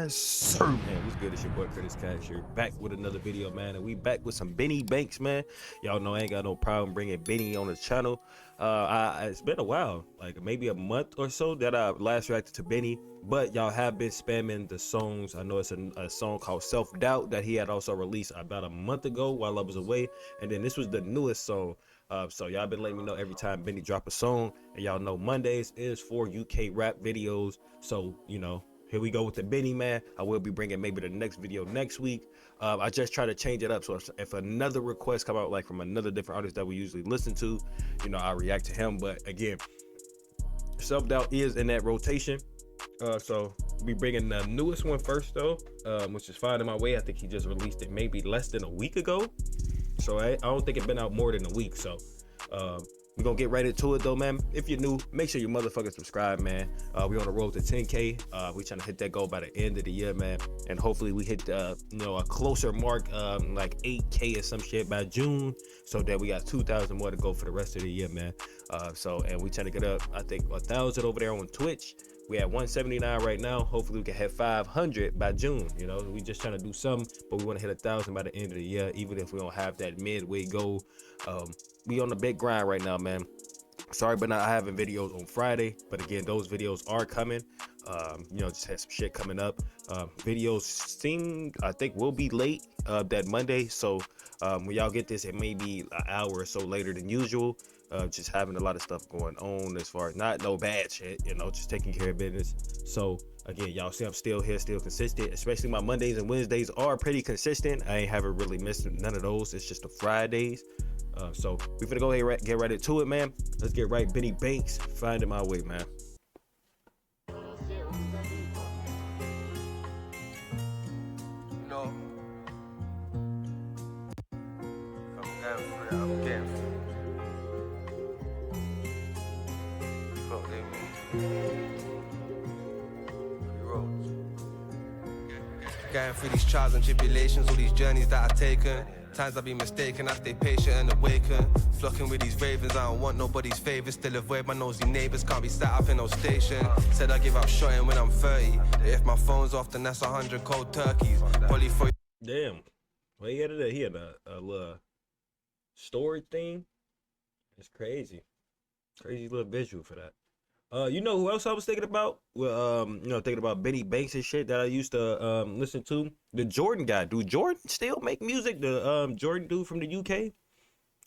Yes, sir, man. What's good? It's your boy Curtis Cash here, back with another video, man. And we back with some Benny Banks, man. Y'all know I ain't got no problem bringing Benny on the channel. It's been a while, like maybe a month or so that I last reacted to Benny, but y'all have been spamming the songs. I know it's a song called Self Doubt that he had also released about a month ago while I was away, and then this was the newest song. So y'all been letting me know every time Benny drop a song, and y'all know Mondays is for UK rap videos. So you know, here we go with the Benny, man. I will be bringing maybe the next video next week. I just try to change it up, so if another request come out like from another different artist that we usually listen to, you know, I react to him. But again, Self Doubt is in that rotation. So we bringing the newest one first though, which is Finding My Way. I think he just released it maybe less than a week ago, so I don't think it's been out more than a week. So we're gonna get right into it though, man. If you're new, make sure you motherfucking subscribe, man. We on the road to 10K. We trying to hit that goal by the end of the year, man. And hopefully we hit you know, a closer mark, like 8K or some shit by June, so that we got 2,000 more to go for the rest of the year, man. And we trying to get up, I think, 1,000 over there on Twitch. We at 179 right now. Hopefully we can hit 500 by June. You know, we just trying to do something, but we want to hit 1,000 by the end of the year, even if we don't have that midway goal. We on the big grind right now, man. Sorry but not having videos on Friday, but again, those videos are coming. You know, just had some shit coming up. Videos seem, I think, will be late that Monday, so when y'all get this, it may be an hour or so later than usual. Just having a lot of stuff going on as far as no bad shit, you know, just taking care of business. So again, y'all see I'm still here, still consistent, especially my Mondays and Wednesdays are pretty consistent. I ain't haven't really missed none of those. It's just the Fridays. So we finna go ahead and get right into it, man. Let's get right. Benny Banks, Finding My Way, man. No. I'm getting free. Fuck they mean. Roads. Going through these trials and tribulations, all these journeys that I've taken. Times I've been mistaken, I stay patient and awaken. Flocking with these ravens, I don't want nobody's favors. Still avoid my nosy neighbors, can't be sat up in no station. Said I give up shotting when I'm 30. If my phone's off, then that's 100 cold turkeys. Probably for Damn. Well, he had a little story thing. It's crazy. Crazy little visual for that. You know who else I was thinking about? Well, you know, thinking about Benny Banks and shit that I used to listen to. The Jordan guy. Do Jordan still make music? The Jordan dude from the UK.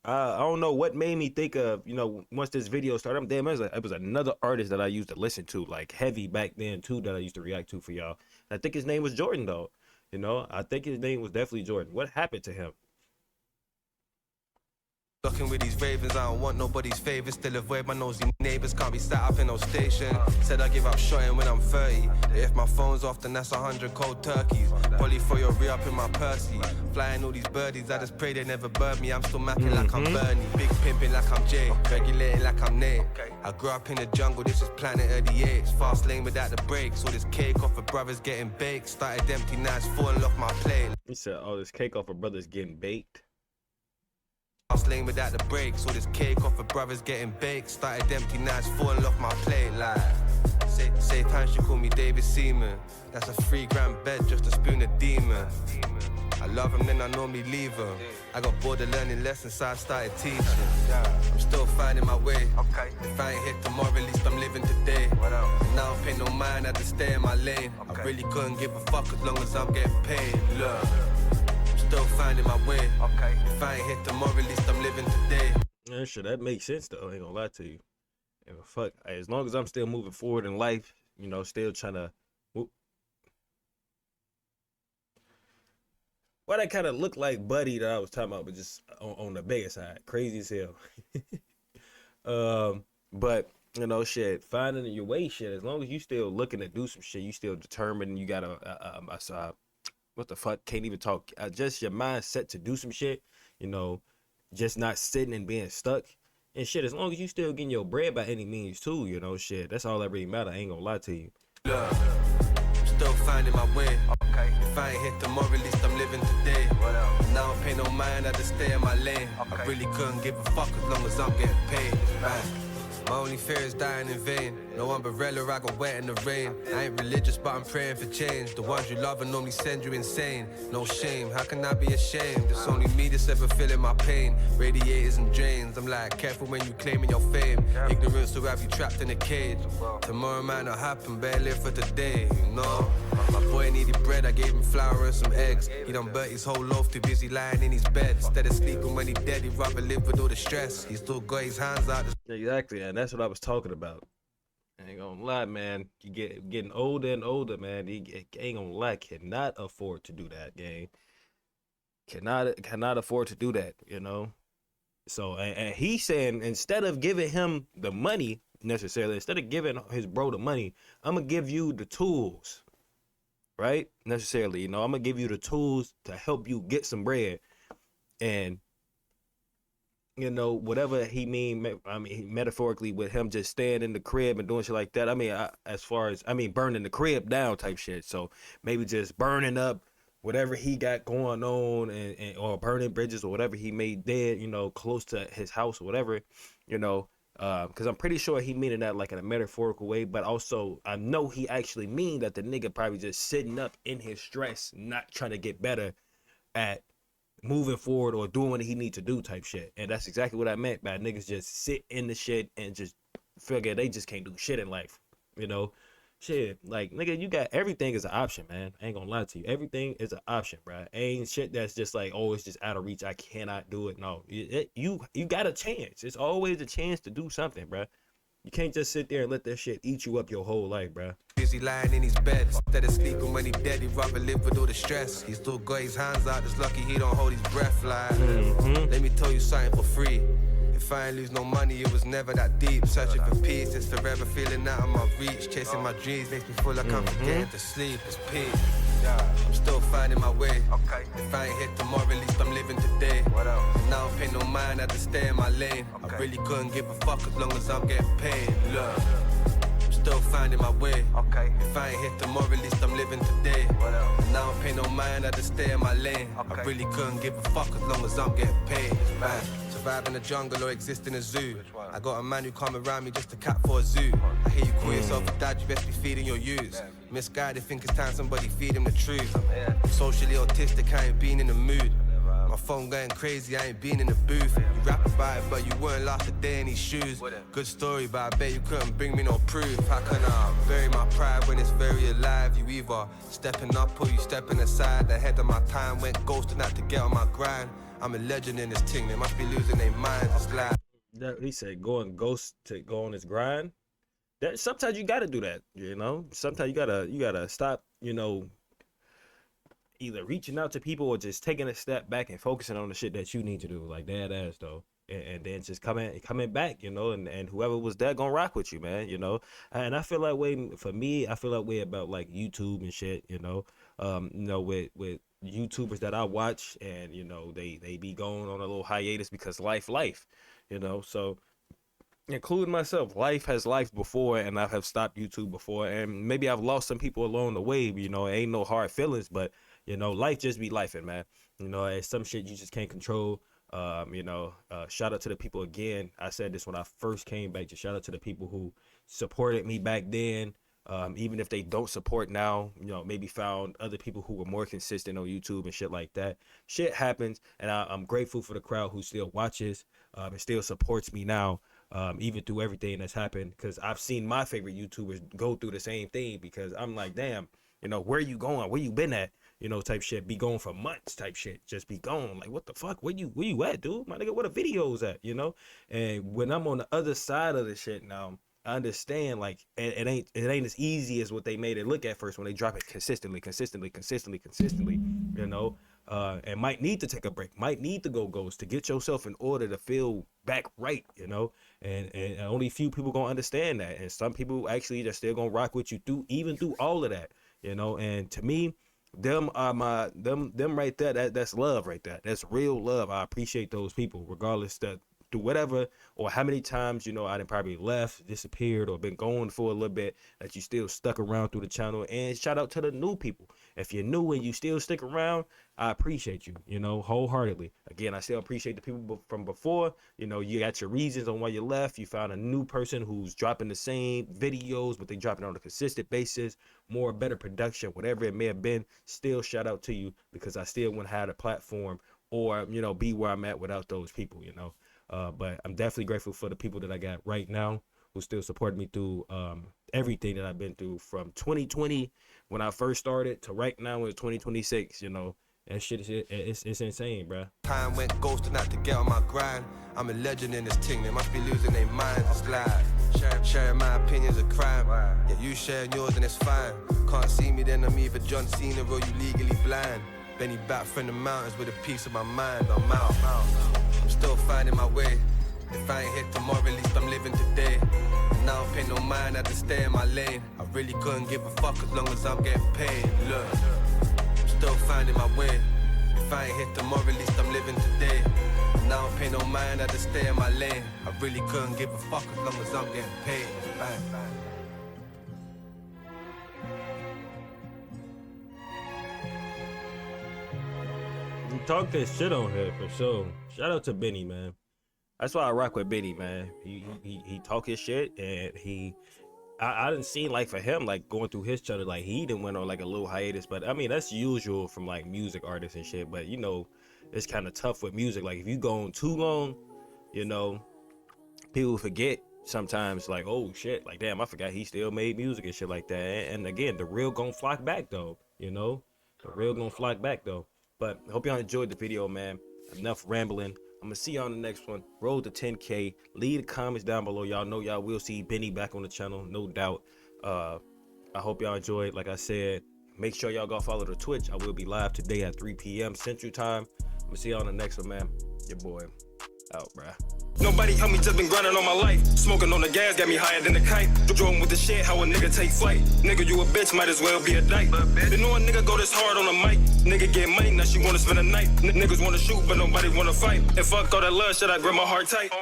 I don't know what made me think of, you know, once this video started. I'm damn, it was another artist that I used to listen to like heavy back then too, that I used to react to for y'all. I think his name was Jordan though. You know, I think his name was definitely Jordan. What happened to him? Flocking with these ravens, I don't want nobody's favors. Still avoid my nosy neighbors, can't be sat up in no station. Said I give up shotting when I'm 30. If my phone's off, then that's 100 cold turkeys. Probably throw your re up in my Percy. Flying all these birdies, I just pray they never bird me. I'm still mapping like I'm Bernie. Big pimping like I'm Jay. Regulating like I'm Nate. I grew up in the jungle, this is Planet of the Apes. Fast lane without the brakes. All this cake off of brothers getting baked. Started empty, now it's falling off my plate. He said, "Oh, this cake off of brothers getting baked." Fast lane without the brakes, all this cake off of brothers getting baked. Started empty, now it's falling off my plate. Like, safe hands, she call me David Seaman. That's a 3 grand bed, just a spoon of demon. I love him, then I normally leave him. I got bored of learning lessons, so I started teaching. I'm still finding my way. If I ain't hit tomorrow, at least I'm living today. And I don't pay no mind, I just stay in my lane. I really couldn't give a fuck as long as I'm getting paid. Look, still finding my way. If I ain't hit tomorrow, at least I'm living today. Yeah, sure, that makes sense though. I ain't gonna lie to you. And fuck, as long as I'm still moving forward in life, you know, still trying to. Well, that kind of looked like Buddy that I was talking about, but just on the bigger side, crazy as hell. But you know, shit, finding your way, shit. As long as you still looking to do some shit, you still determined. You got what the fuck, can't even talk. Just your mind set to do some shit, you know, just not sitting and being stuck and shit. As long as you still getting your bread by any means too, you know, shit, that's all that really matter. I ain't gonna lie to you. Look, still finding my way. If I ain't hit tomorrow, at least I'm living today. And I don't pay no mind, I just stay in my lane. I really couldn't give a fuck as long as I'm getting paid. My only fear is dying in vain. No umbrella, I got wet in the rain. I ain't religious, but I'm praying for change. The ones you love will normally send you insane. No shame, how can I be ashamed? It's only me that's ever feeling my pain. Radiators and drains, I'm like, careful when you claiming your fame. Ignorance will have you trapped in a cage. Tomorrow might not happen, better live for today, you know. My boy needed bread, I gave him flour and some eggs. He done burnt his whole loaf, too busy lying in his bed. Instead of sleeping when he dead, he'd rather live with all the stress. He still got his hands out. Exactly, and that's what I was talking about. I ain't gonna lie, man. You getting older and older, man. You ain't gonna lie, cannot afford to do that, gang. Cannot afford to do that, you know. So, and he's saying instead of giving him the money necessarily, instead of giving his bro the money, I'm gonna give you the tools, right? Necessarily, you know, I'm gonna give you the tools to help you get some bread, and you know, whatever he mean, I mean, metaphorically with him just staying in the crib and doing shit like that. I mean, as far as, I mean, burning the crib down type shit. So maybe just burning up whatever he got going on and or burning bridges or whatever he made dead, you know, close to his house or whatever, you know, because I'm pretty sure he meaning that like in a metaphorical way, but also I know he actually mean that the nigga probably just sitting up in his stress, not trying to get better at moving forward or doing what he need to do type shit. And that's exactly what I meant by niggas just sit in the shit and just figure they just can't do shit in life, you know. Shit, like, nigga, you got everything is an option, man. I ain't gonna lie to you, everything is an option, bro. Ain't shit that's just like, oh, it's just out of reach, I cannot do it. No, you got a chance. It's always a chance to do something, bro. You can't just sit there and let that shit eat you up your whole life, bro. Busy lying in his bed. Instead of sleeping when he dead, he'd rather live with all the stress. He still got his hands out, just lucky he don't hold his breath. Like, let me tell you something for free. If I ain't lose no money, it was never that deep. Searching for peace, it's forever feeling out of my reach. Chasing my dreams makes me feel like I'm forgetting to sleep. It's peace. I'm still finding my way. If I ain't here tomorrow, at least I'm living today. Now I don't pay no mind, I just stay in my lane. I really couldn't give a fuck as long as I'm getting paid. Look, I'm still finding my way. If I ain't here tomorrow, at least I'm living today. Now I don't pay no mind, I just stay in my lane. I really couldn't give a fuck as long as I'm getting paid. Man, survive in the jungle or exist in a zoo. I got a man who come around me just to cat for a zoo. I hear you call yourself a dad, you best be feeding your youths. Misguided, think it's time somebody feed him the truth. Socially autistic, I ain't been in the mood. My phone going crazy, I ain't been in the booth. You rap about it, but you weren't last a day in these shoes. Good story, but I bet you couldn't bring me no proof. How can I bury my pride when it's very alive? You either stepping up or you stepping aside. Ahead of my time, went ghosting out to get on my grind. I'm a legend in this thing, they must be losing their minds. It's like He said going ghost to go on his grind. That sometimes you gotta do that, you know. Sometimes you gotta stop, you know, either reaching out to people or just taking a step back and focusing on the shit that you need to do, like dead ass though. And then just coming back, you know, and whoever was there gonna rock with you, man, you know. And I feel like for me, I feel that way about like YouTube and shit, you know. With YouTubers that I watch, and you know, they be going on a little hiatus because life, you know. So including myself, life has life before, and I have stopped YouTube before, and maybe I've lost some people along the way, you know. Ain't no hard feelings, but you know, life just be lifing, man. You know, it's some shit you just can't control. Shout out to the people again. I said this when I first came back. Just shout out to the people who supported me back then. Even if they don't support now, you know, maybe found other people who were more consistent on YouTube and shit like that. Shit happens, and I'm grateful for the crowd who still watches and still supports me now, even through everything that's happened. Because I've seen my favorite YouTubers go through the same thing. Because I'm like, damn, you know, where you going? Where you been at? You know, type shit. Be gone for months type shit. Just be gone. Like, what the fuck? Where you at, dude? My nigga, where the videos at? You know? And when I'm on the other side of the shit now, I understand, like, it ain't as easy as what they made it look at first when they drop it consistently, you know. And might need to take a break, might need to go ghost to get yourself in order to feel back right, you know. And only few people gonna understand that, and some people actually just still gonna rock with you through all of that, you know. And to me, them are them right there. That's love right there. That's real love. I appreciate those people, regardless that through whatever, or how many times, you know, I done probably left, disappeared, or been going for a little bit, that you still stuck around through the channel. And shout out to the new people. If you're new and you still stick around, I appreciate you, you know, wholeheartedly. Again, I still appreciate the people from before. You know, you got your reasons on why you left. You found a new person who's dropping the same videos, but they dropping on a consistent basis, more better production, whatever it may have been. Still shout out to you, because I still wouldn't have a platform or, you know, be where I'm at without those people, you know. But I'm definitely grateful for the people that I got right now who still support me through everything that I've been through, from 2020 when I first started to right now in 2026. You know, that shit is it's insane, bro. Time went ghost and had to get on my grind. I'm a legend in this thing, they must be losing their minds. It's like sharing my opinion's a crime. Yeah, you sharing yours and it's fine. Can't see me, then I'm either John Cena or you legally blind. Benny back from the mountains with a piece of my mind. I'm out. I'm still finding my way. If I ain't here tomorrow, at least I'm living today. And I don't pay no mind, I just stay in my lane. I really couldn't give a fuck as long as I'm getting paid. Look, I'm still finding my way. If I ain't here tomorrow, at least I'm living today. And I don't pay no mind, I just stay in my lane. I really couldn't give a fuck as long as I'm getting paid. Bang, bang. You talk this shit on here for sure. Shout out to Benny, man. That's why I rock with Benny, man. He talk his shit, and I didn't see, like, for him, like, going through his channel, like, he didn't went on like a little hiatus. But I mean, that's usual from like music artists and shit. But you know, it's kind of tough with music. Like, if you go on too long, you know, people forget sometimes, like, oh shit, like, damn, I forgot he still made music and shit like that. And again, the real gonna flock back though, you know, the real gonna flock back though. But I hope y'all enjoyed the video, man. Enough rambling. I'm gonna see y'all on the next one. Roll to 10K. Leave the comments down below. Y'all know y'all will see Benny back on the channel, no doubt. I hope y'all enjoyed. Like I said, make sure y'all go follow the Twitch. I will be live today at 3 p.m. Central Time. I'm gonna see y'all on the next one, man. Your boy out, bruh. Nobody helped me, just been grinding all my life. Smoking on the gas, got me higher than the kite. Drove with the shit, how a nigga take flight. Nigga, you a bitch, might as well be a dyke. Been know a nigga go this hard on the mic. Nigga get money, now she wanna spend a night. Niggas wanna shoot, but nobody wanna fight. And fuck all that love, shit, I grip my heart tight.